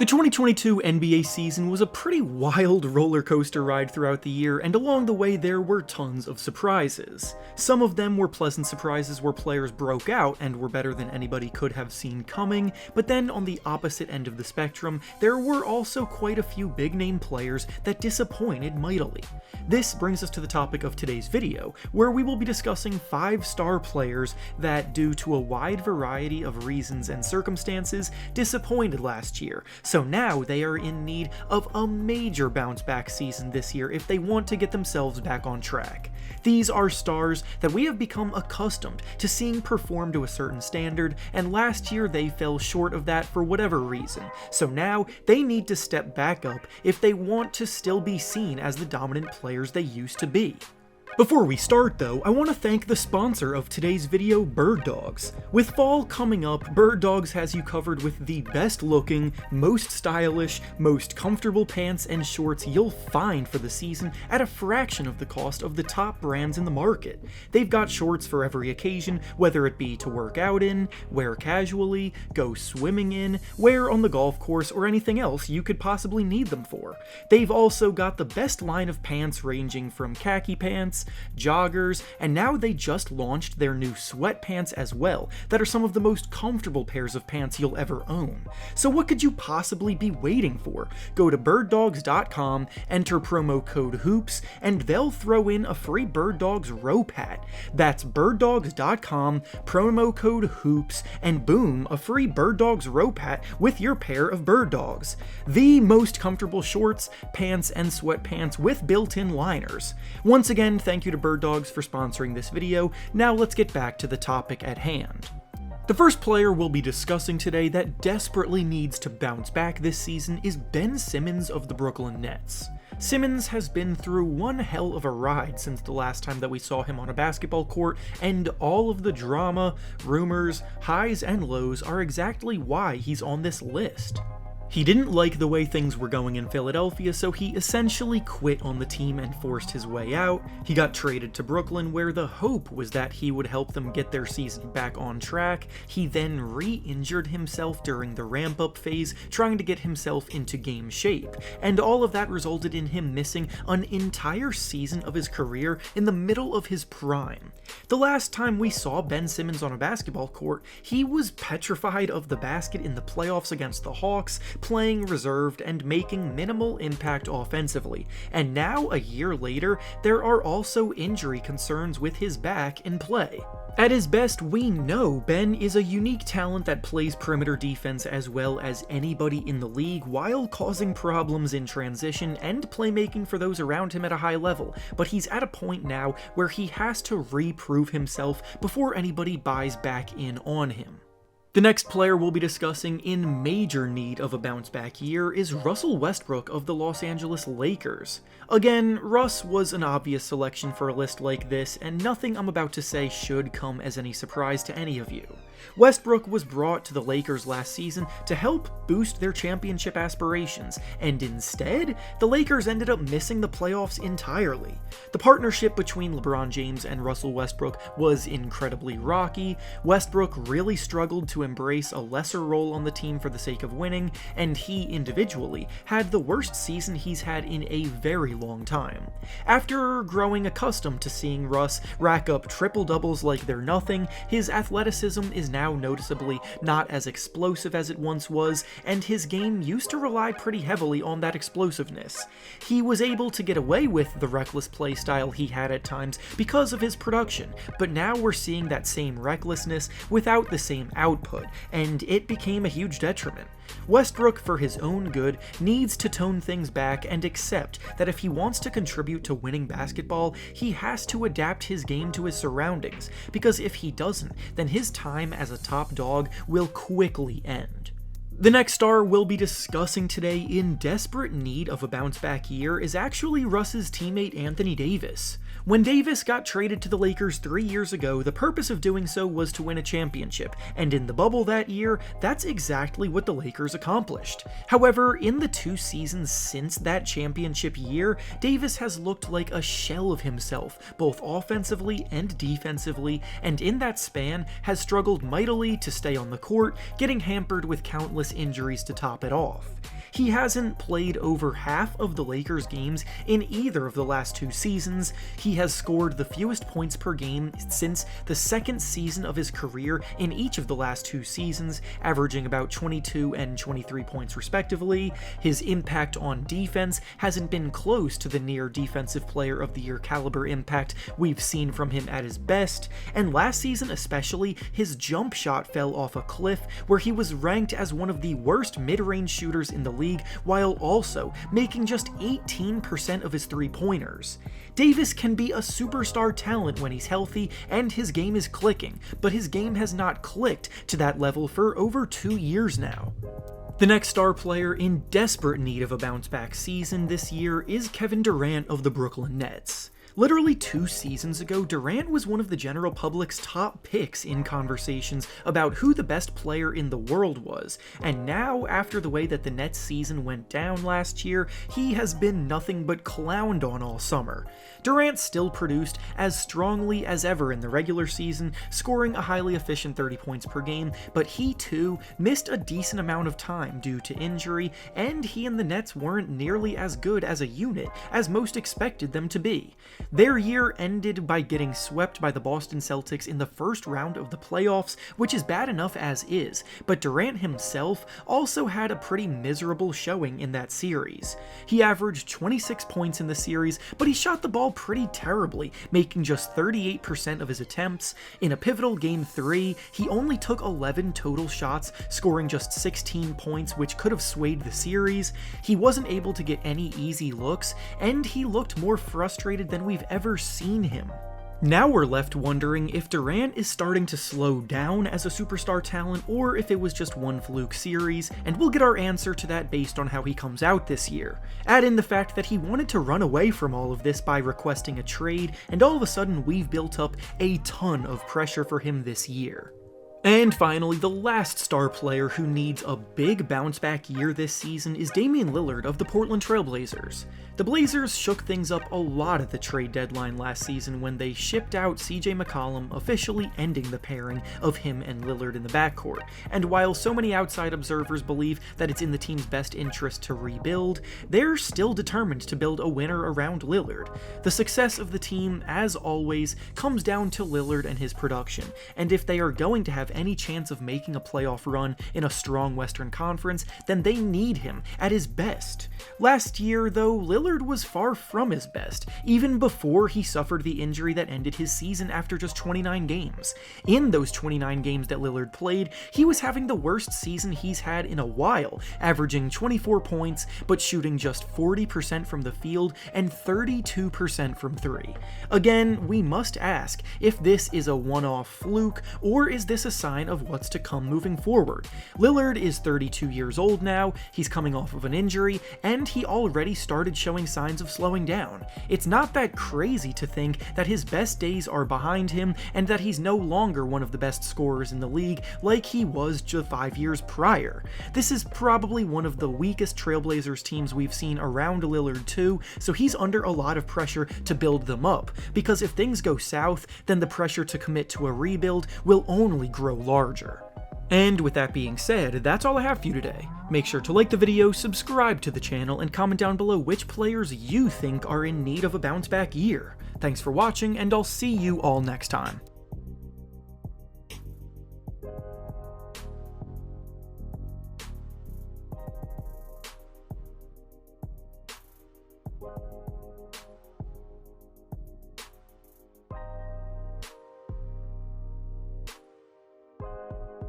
The 2022 NBA season was a pretty wild roller coaster ride throughout the year, and along the way there were tons of surprises. Some of them were pleasant surprises where players broke out and were better than anybody could have seen coming, but then on the opposite end of the spectrum, there were also quite a few big-name players that disappointed mightily. This brings us to the topic of today's video, where we will be discussing 5-star players that, due to a wide variety of reasons and circumstances, disappointed last year. So now they are in need of a major bounce back season this year if they want to get themselves back on track. These are stars that we have become accustomed to seeing perform to a certain standard, and last year they fell short of that for whatever reason. So now they need to step back up if they want to still be seen as the dominant players they used to be. Before we start though, I want to thank the sponsor of today's video, Bird Dogs. With fall coming up, Bird Dogs has you covered with the best looking, most stylish, most comfortable pants and shorts you'll find for the season at a fraction of the cost of the top brands in the market. They've got shorts for every occasion, whether it be to work out in, wear casually, go swimming in, wear on the golf course, or anything else you could possibly need them for. They've also got the best line of pants ranging from khaki pants, joggers, and now they just launched their new sweatpants as well that are some of the most comfortable pairs of pants you'll ever own. So what could you possibly be waiting for? Go to birddogs.com, enter promo code HOOPS, and they'll throw in a free Bird Dogs rope hat. That's birddogs.com, promo code HOOPS, and boom, a free Bird Dogs rope hat with your pair of Bird Dogs. The most comfortable shorts, pants, and sweatpants with built-in liners. Once again, thank you to Bird Dogs for sponsoring this video. Now let's get back to the topic at hand. The first player we'll be discussing today that desperately needs to bounce back this season is Ben Simmons of the Brooklyn Nets. Simmons has been through one hell of a ride since the last time that we saw him on a basketball court, and all of the drama, rumors, highs and lows are exactly why he's on this list. He didn't like the way things were going in Philadelphia, so he essentially quit on the team and forced his way out. He got traded to Brooklyn, where the hope was that he would help them get their season back on track. He then re-injured himself during the ramp-up phase, trying to get himself into game shape, and all of that resulted in him missing an entire season of his career in the middle of his prime. The last time we saw Ben Simmons on a basketball court, he was petrified of the basket in the playoffs against the Hawks, playing reserved and making minimal impact offensively, and now a year later, there are also injury concerns with his back in play. At his best, we know Ben is a unique talent that plays perimeter defense as well as anybody in the league while causing problems in transition and playmaking for those around him at a high level, but he's at a point now where he has to reprove himself before anybody buys back in on him. The next player we'll be discussing in major need of a bounce-back year is Russell Westbrook of the Los Angeles Lakers. Again, Russ was an obvious selection for a list like this, and nothing I'm about to say should come as any surprise to any of you. Westbrook was brought to the Lakers last season to help boost their championship aspirations, and instead, the Lakers ended up missing the playoffs entirely. The partnership between LeBron James and Russell Westbrook was incredibly rocky. Westbrook really struggled to embrace a lesser role on the team for the sake of winning, and he individually had the worst season he's had in a very long time. After growing accustomed to seeing Russ rack up triple-doubles like they're nothing, his athleticism is now noticeably not as explosive as it once was, and his game used to rely pretty heavily on that explosiveness. He was able to get away with the reckless play style he had at times because of his production, but now we're seeing that same recklessness without the same output, and it became a huge detriment. Westbrook, for his own good, needs to tone things back and accept that if he wants to contribute to winning basketball, he has to adapt his game to his surroundings, because if he doesn't, then his time as a top dog will quickly end. The next star we'll be discussing today in desperate need of a bounce-back year is actually Russ's teammate Anthony Davis. When Davis got traded to the Lakers 3 years ago, the purpose of doing so was to win a championship, and in the bubble that year, that's exactly what the Lakers accomplished. However, in the 2 seasons since that championship year, Davis has looked like a shell of himself, both offensively and defensively, and in that span has struggled mightily to stay on the court, getting hampered with countless numerous injuries to top it off. He hasn't played over half of the Lakers' games in either of the last 2 seasons. He has scored the fewest points per game since the second season of his career in each of the last 2 seasons, averaging about 22 and 23 points respectively. His impact on defense hasn't been close to the near Defensive Player of the Year caliber impact we've seen from him at his best, and last season especially, his jump shot fell off a cliff where he was ranked as one of the worst mid-range shooters in the league, while also making just 18% of his three-pointers. Davis can be a superstar talent when he's healthy and his game is clicking, but his game has not clicked to that level for over 2 years now. The next star player in desperate need of a bounce-back season this year is Kevin Durant of the Brooklyn Nets. Literally 2 seasons ago, Durant was one of the general public's top picks in conversations about who the best player in the world was, and now, after the way that the Nets season went down last year, he has been nothing but clowned on all summer. Durant still produced as strongly as ever in the regular season, scoring a highly efficient 30 points per game, but he too missed a decent amount of time due to injury, and he and the Nets weren't nearly as good as a unit as most expected them to be. Their year ended by getting swept by the Boston Celtics in the first round of the playoffs, which is bad enough as is, but Durant himself also had a pretty miserable showing in that series. He averaged 26 points in the series, but he shot the ball pretty terribly, making just 38% of his attempts. In a pivotal Game 3, he only took 11 total shots, scoring just 16 points, which could have swayed the series. He wasn't able to get any easy looks, and he looked more frustrated than we've ever seen him. Now we're left wondering if Durant is starting to slow down as a superstar talent or if it was just one fluke series, and we'll get our answer to that based on how he comes out this year. Add in the fact that he wanted to run away from all of this by requesting a trade, and all of a sudden we've built up a ton of pressure for him this year. And finally, the last star player who needs a big bounce-back year this season is Damian Lillard of the Portland Trail Blazers. The Blazers shook things up a lot at the trade deadline last season when they shipped out CJ McCollum, officially ending the pairing of him and Lillard in the backcourt. And while so many outside observers believe that it's in the team's best interest to rebuild, they're still determined to build a winner around Lillard. The success of the team, as always, comes down to Lillard and his production, and if they are going to have any chance of making a playoff run in a strong Western Conference, then they need him at his best. Last year, though, Lillard was far from his best, even before he suffered the injury that ended his season after just 29 games. In those 29 games that Lillard played, he was having the worst season he's had in a while, averaging 24 points, but shooting just 40% from the field and 32% from 3. Again, we must ask if this is a one-off fluke, or is this a sign of what's to come moving forward. Lillard is 32 years old now, he's coming off of an injury, and he already started showing signs of slowing down. It's not that crazy to think that his best days are behind him and that he's no longer one of the best scorers in the league like he was just 5 years prior. This is probably one of the weakest Trailblazers teams we've seen around Lillard too, so he's under a lot of pressure to build them up, because if things go south, then the pressure to commit to a rebuild will only grow larger. And with that being said, that's all I have for you today. Make sure to like the video, subscribe to the channel, and comment down below which players you think are in need of a bounce-back year. Thanks for watching, and I'll see you all next time.